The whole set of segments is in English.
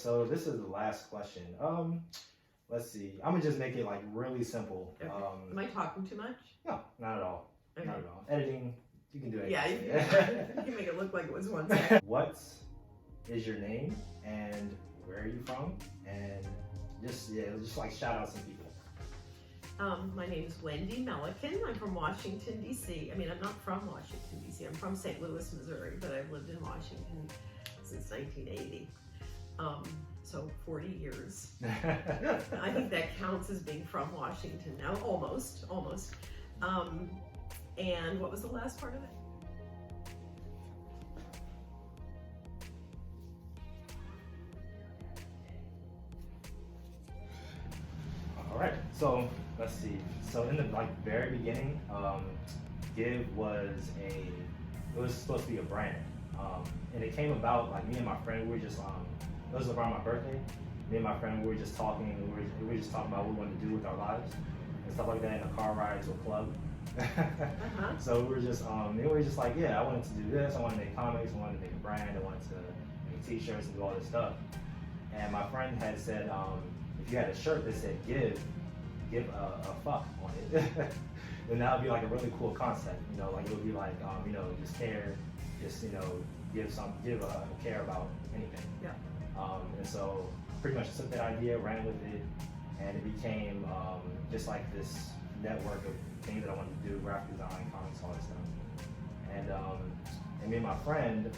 so this is the last question. Let's see. I'm gonna just make it like really simple. Okay. Am I talking too much? No, not at all. Okay. Not at all. Editing, you can do it. Yeah, you can make it look like it was one second. What is your name and where are you from? And just like shout out some people. My name is Wendy Melechen. I'm from Washington, D.C. I mean, I'm not from Washington, D.C. I'm from St. Louis, Missouri, but I've lived in Washington since 1980. So 40 years. I think that counts as being from Washington now, almost. And what was the last part of it? All right, so let's see. So in the very beginning, Give was supposed to be a brand, and it came about like me and my friend. We were just it was around my birthday. Me and my friend, we were just talking. We were just talking about what we wanted to do with our lives and stuff like that in a car ride to a club. So we were just like, yeah, I wanted to do this. I wanted to make comics. I wanted to make a brand. I wanted to make T-shirts and do all this stuff. And my friend had said, if you had a shirt that said "Give a fuck" on it, then that would be like a really cool concept. You know, like it would be like, just care, just give a care about anything. Yeah. And so pretty much took that idea, ran with it, and it became just like this network of things that I wanted to do: graphic design, comics, all that stuff. And me and my friend,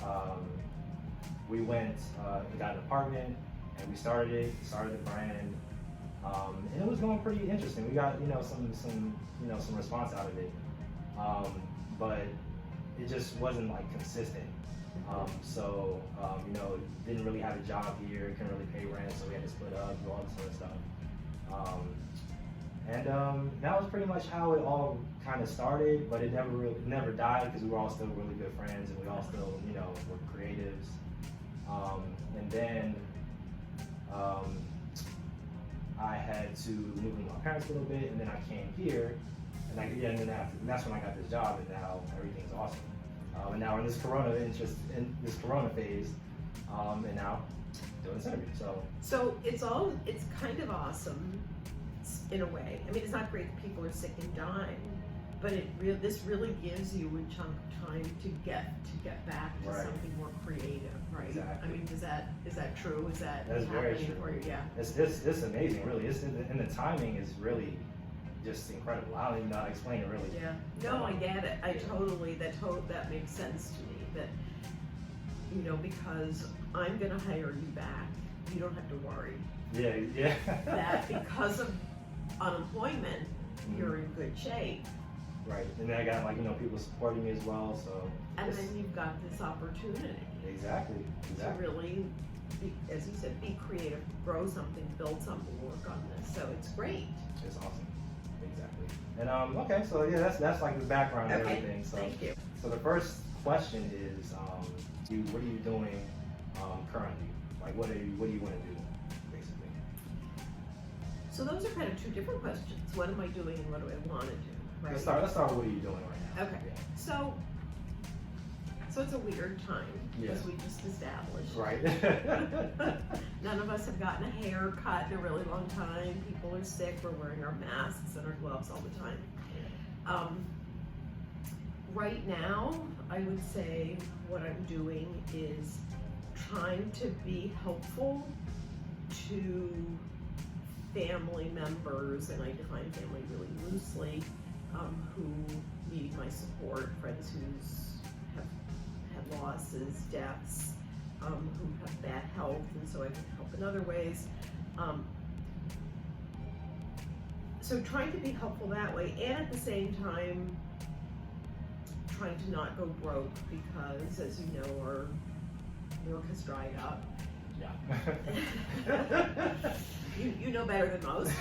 we went and got an apartment, and we started the brand, and it was going pretty interesting. We got some response out of it, but it just wasn't like consistent. So didn't really have a job here, couldn't really pay rent, so we had to split up, do all this other stuff. And that was pretty much how it all kind of started, but it never died because we were all still really good friends and we all still were creatives. And then I had to move with my parents a little bit, and then I came here, and that's when I got this job, and now everything's awesome. And now we're in this corona phase, and now doing this interview. So it's kind of awesome in a way. I mean, it's not great that people are sick and dying, but this really gives you a chunk of time to get back to something more creative, right? Exactly. I mean, is that true? That's very true. For you? Yeah. It's amazing, really. And the timing is really just incredible. I don't even know how to explain it, really. Yeah. No, I get it. That makes sense to me. That because I'm gonna hire you back, you don't have to worry. Yeah. That because of unemployment, you're in good shape. Right, and then I got people supporting me as well, so. And then you've got this opportunity. Exactly. To really, as you said, be creative, grow something, build something, work on this. So it's great. It's awesome. Exactly. And okay, so yeah, that's like the background and everything. So, thank you. So the first question is, what are you doing currently? Like, what do you want to do, basically? So those are kind of two different questions. What am I doing and what do I want to do? Right? Let's start with what are you doing right now? Okay. Yeah. So it's a weird time, as we just established. Right. None of us have gotten a haircut in a really long time. People are sick. We're wearing our masks and our gloves all the time. Right now, I would say what I'm doing is trying to be helpful to family members, and I define family really loosely, who need my support, friends who have had losses, deaths, who have bad health, and so I can help in other ways. So trying to be helpful that way, and at the same time, trying to not go broke because, as you know, our work has dried up. Yeah. You know better than most.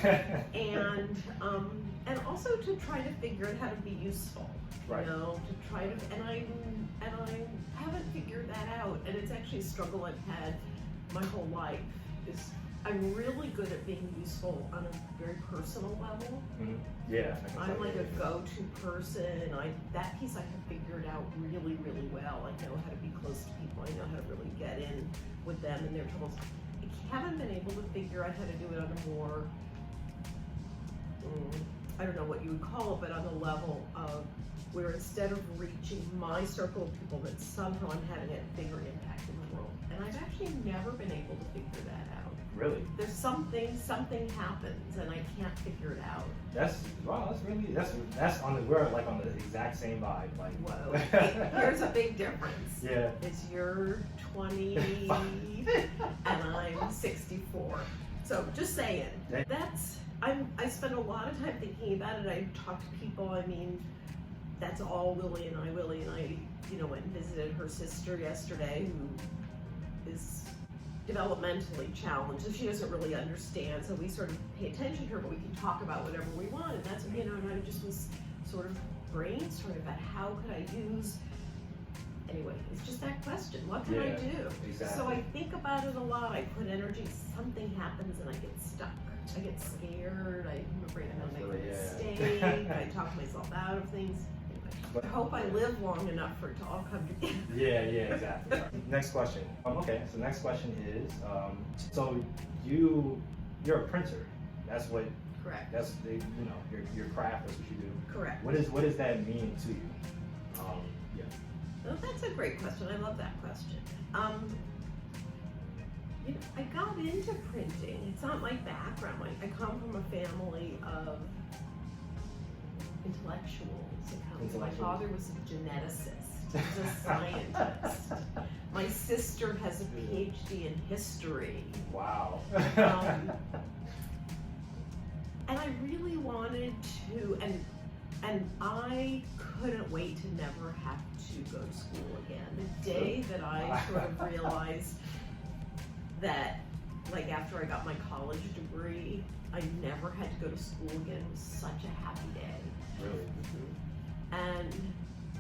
And also to try to figure out how to be useful. Right. To try to, and I haven't figured that out, and it's actually a struggle I've had my whole life. Is I'm really good at being useful on a very personal level. Mm-hmm. Yeah. I'm like a go-to person. That piece I have figured out really, really well. I know how to be close to people. I know how to really get in with them and their troubles. haven't been able to figure out how to do it on a more, I don't know what you would call it, but on the level of where instead of reaching my circle of people, that somehow I'm having a bigger impact in the world. And I've actually never been able to figure that out. Really? There's something happens and I can't figure it out. That's on the, we're like on the exact same vibe. Like, Whoa, here's a big difference. Yeah. It's you're 20 and I'm 64. So just saying, I spend a lot of time thinking about it. I talk to people, I mean, that's all Willie and I, went and visited her sister yesterday who is developmentally challenged, so she doesn't really understand, so we sort of pay attention to her, but we can talk about whatever we want, and that's, and I just was sort of brainstorming about how could I use, anyway, it's just that question, what can I do? Exactly. So I think about it a lot, I put energy, something happens and I get stuck. I get scared, I'm afraid I'm gonna make a mistake, I talk myself out of things. I hope I live long enough for it to all come together. Yeah, exactly. Next question. Okay, so next question is, so you're a printer. That's what. Correct. That's your craft. That's what you do. Correct. What does that mean to you? Yeah. Well, that's a great question. I love that question. I got into printing. It's not my background. I come from a family of intellectuals. My father was a geneticist. He was a scientist. My sister has a PhD in history. Wow. And I really wanted to, and I couldn't wait to never have to go to school again. The day that I sort of realized that, like after I got my college degree, I never had to go to school again was such a happy day. Really? And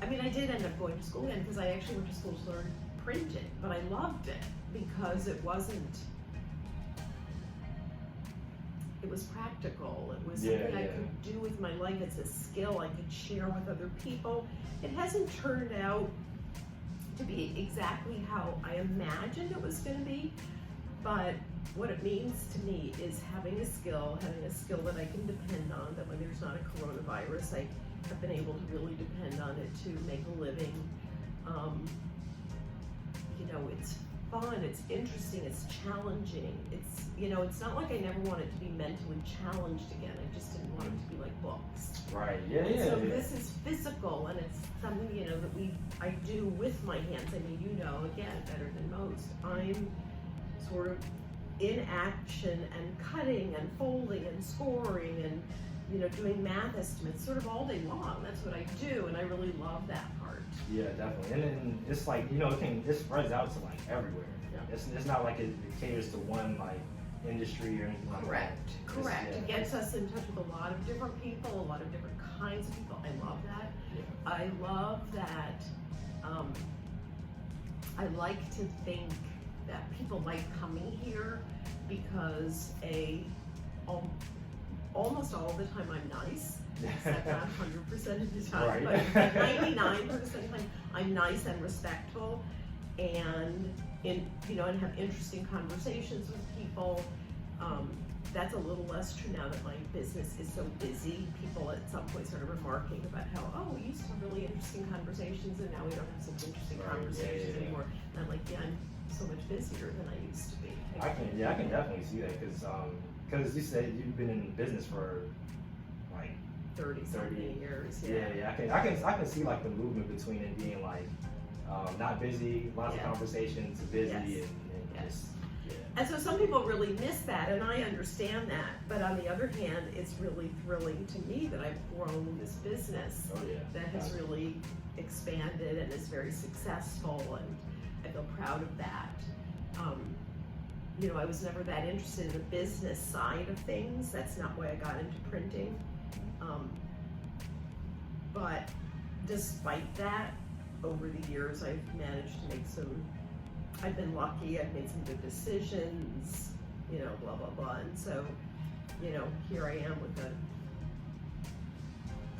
I mean, I did end up going to school again because I actually went to school to learn printing, but I loved it because it was practical. It was something I could do with my life. It's a skill I could share with other people. It hasn't turned out to be exactly how I imagined it was going to be, but what it means to me is having a skill that I can depend on, that when there's not a coronavirus, I have been able to really depend on it to make a living. It's fun, it's interesting, it's challenging. It's not like I never wanted to be mentally challenged again. I just didn't want it to be like books. Right. So this is physical, and it's something that I do with my hands. I mean, again, better than most. I'm sort of in action and cutting and folding and scoring and doing math estimates sort of all day long. That's what I do, and I really love that part. Yeah, definitely. And it's like, it spreads out to like everywhere. Yeah. It's not like it caters to one like industry or anything like that. Correct. It gets us in touch with a lot of different people, a lot of different kinds of people. I love that. Yeah. I love that. I like to think that people like coming here because almost all the time I'm nice. Except not 100% of the time, right. But 99% of the time I'm nice and respectful, and and have interesting conversations with people. That's a little less true now that my business is so busy. People at some point started remarking about how, we used to have really interesting conversations, and now we don't have such interesting conversations anymore. And I'm like, I'm so much busier than I used to be. I can definitely see that because you said you've been in business for like 30 years. Yeah. I can see like the movement between it being like not busy, lots of conversations, busy, and just. Yeah. And so some people really miss that, and I understand that. But on the other hand, it's really thrilling to me that I've grown this business that has really expanded and is very successful, and I feel proud of that. I was never that interested in the business side of things. That's not why I got into printing. But despite that, over the years, I've managed to make I've been lucky, I've made some good decisions, blah, blah, blah. And so, here I am with a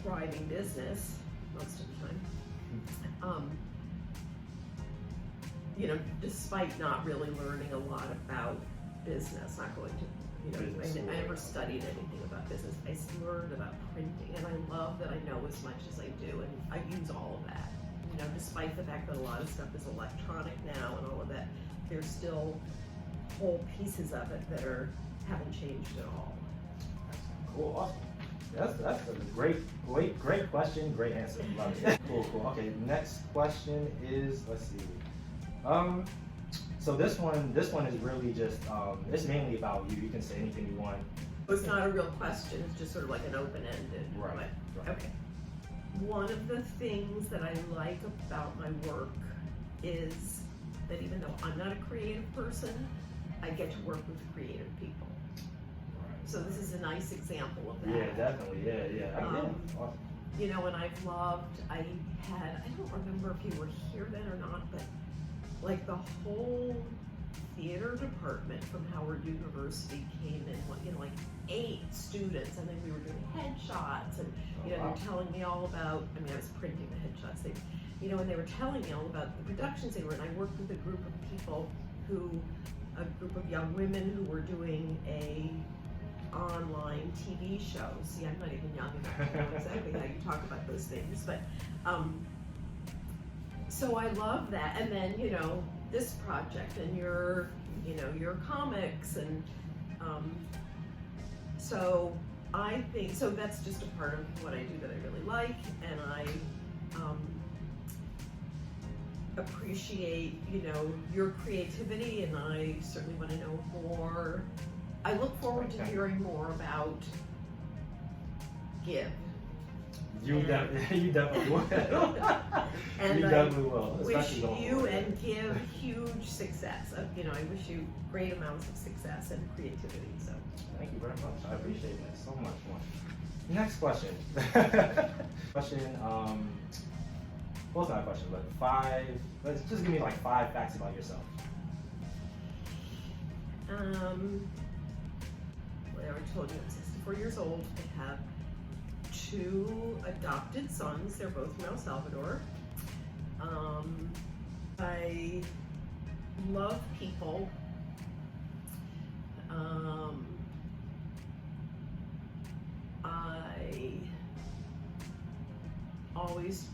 thriving business most of the time. Despite not really learning a lot about business, not going to, Business school, I never yeah. studied anything about business. I learned about printing, and I love that I know as much as I do, and I use all of that. Despite the fact that a lot of stuff is electronic now and all of that, there's still whole pieces of it that haven't changed at all. Cool, awesome. That's a great question, great answer. Love it. Cool. Okay, next question is, let's see. So this one is really just, it's mainly about you. You can say anything you want. It's not a real question, it's just sort of like an open-ended. Right. Okay. One of the things that I like about my work is that even though I'm not a creative person, I get to work with creative people. Right. So this is a nice example of that. Yeah, definitely. Yeah. Awesome. And I've loved, I don't remember if you were here then or not, but like the whole theater department from Howard University came in, like 8 students, and then we were doing headshots, and Wow. they're telling me all about, I was printing the headshots, and they were telling me all about the productions they were in. I worked with a group of young women who were doing a online TV show. See, I'm not even young enough to know exactly how you talk about those things, but so I love that. And then, this project and your comics, and so I think, so that's just a part of what I do that I really like, and I appreciate, your creativity, and I certainly want to know more. I look forward to hearing more about Give. You definitely will. And you definitely will. Wish you and Give huge success. I wish you great amounts of success and creativity. So thank you very much. I appreciate that so much. Next question. Well, it's not a question, but 5. Let's just give me like 5 facts about yourself. Well, I already told you I'm 64 years old. I have 2 adopted sons. They're both from El Salvador. I love people. I always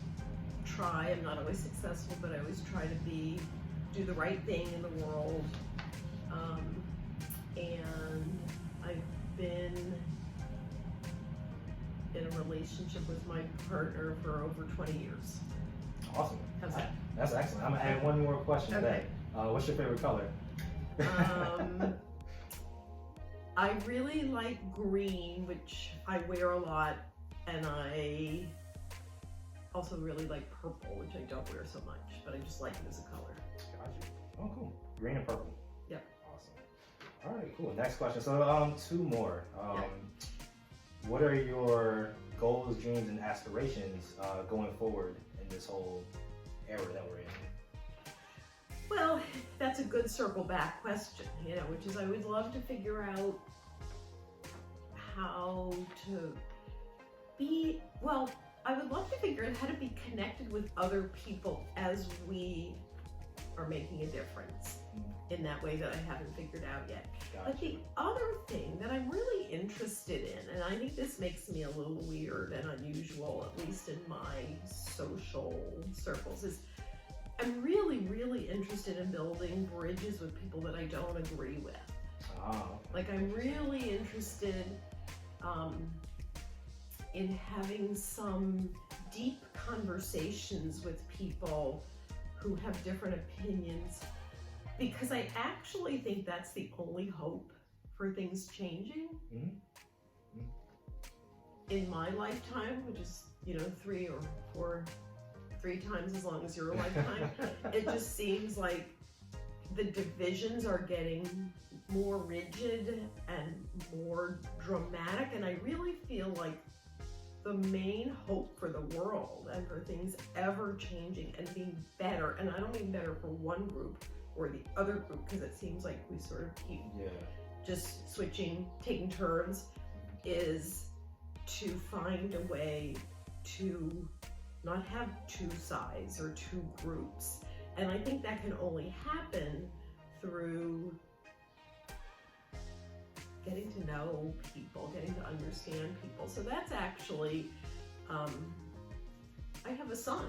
try, I'm not always successful, but I always try to do the right thing in the world. And I've been in a relationship with my partner for over 20 years. Awesome. How's that? That's excellent. I'm gonna add one more question. Okay. What's your favorite color? I really like green, which I wear a lot, and I also really like purple, which I don't wear so much, but I just like it as a color. Gotcha. Oh, cool. Green and purple. Yep. Awesome. All right, cool. Next question. So, 2 more. What are your goals, dreams, and aspirations going forward in this whole era that we're in? Well, that's a good circle back question, which is I would love to figure out how to be, I would love to figure out how to be connected with other people as we are making a difference in that way that I haven't figured out yet. Gotcha. But the other thing that I'm really interested in, and I think this makes me a little weird and unusual, at least in my social circles, is I'm really, really interested in building bridges with people that I don't agree with. Like, I'm really interested in having some deep conversations with people who have different opinions, because I actually think that's the only hope for things changing. In my lifetime, which is 3 times as long as your lifetime, it just seems like the divisions are getting more rigid and more dramatic, and I really feel like the main hope for the world and for things ever changing and being better, and I don't mean better for one group or the other group, because it seems like we sort of keep just switching, taking turns, is to find a way to not have 2 sides or 2 groups. And I think that can only happen through getting to know people, getting to understand people. So that's actually, I have a son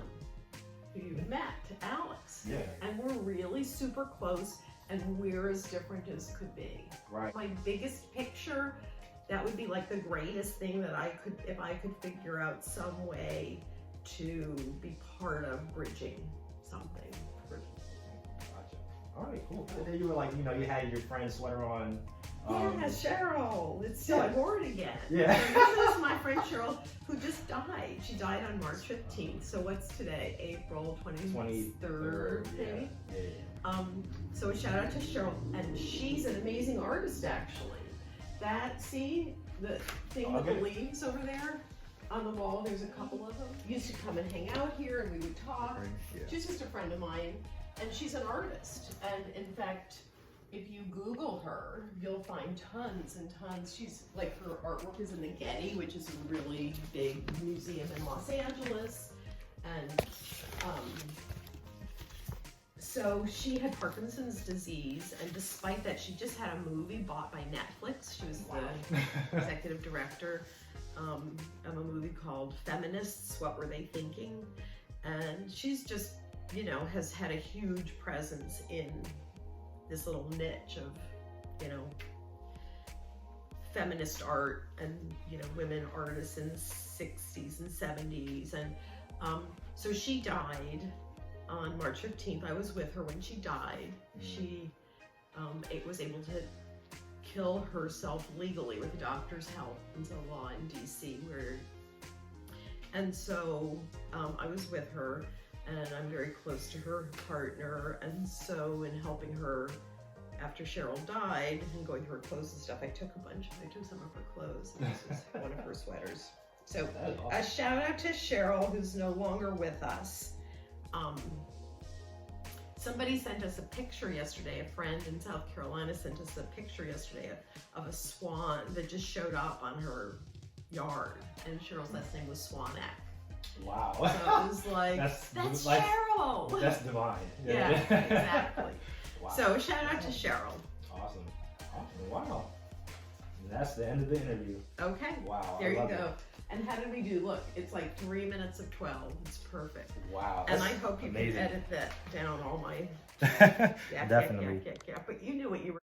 who you met, Alex. Yeah. And we're really super close, and we're as different as could be. Right. My biggest picture, that would be like the greatest thing that I could, if I could figure out some way to be part of bridging something. Gotcha. All right, cool. And then you were like, you know, you had your friend sweater on. Yeah, Cheryl. It's still, I wore it again. Yeah. This is my friend Cheryl, who just died. She died on March 15th. So what's today? April 23rd, maybe? Yeah. So a shout out to Cheryl, and she's an amazing artist, actually. That, see, the thing with the leaves over there on the wall, there's a couple of them. Used to come and hang out here, and we would talk. Yeah. She's just a friend of mine, and she's an artist. And in fact, if you Google her, you'll find tons and tons. She's like, her artwork is in the Getty, which is a really big museum in Los Angeles. And so she had Parkinson's disease, and despite that, she just had a movie bought by Netflix. She was the executive director of a movie called Feminists, What Were They Thinking? And she's just, you know, has had a huge presence in this little niche of, you know, feminist art and, you know, women artists in the 60s and 70s. And so she died on March 15th. I was with her when she died. She was able to kill herself legally with the doctor's help until law in DC, and so I was with her, and I'm very close to her partner, and so in helping her after Cheryl died and going through her clothes and stuff, I took some of her clothes, and this was one of her sweaters. So a shout out to Cheryl, who's no longer with us. Somebody sent us a picture yesterday, a friend in South Carolina sent us a picture yesterday of a swan that just showed up on her yard, and Cheryl's last name was Swanek. Wow. So it was like, that's like, Cheryl! That's divine. Yeah, exactly. Wow. So shout out to Cheryl. Awesome. Wow. That's the end of the interview. Okay. Wow. There you go. And how did we do? Look, it's like 3 minutes of 12. It's perfect. Wow. And I hope you amazing. can edit that down, all my Definitely. But you knew what you were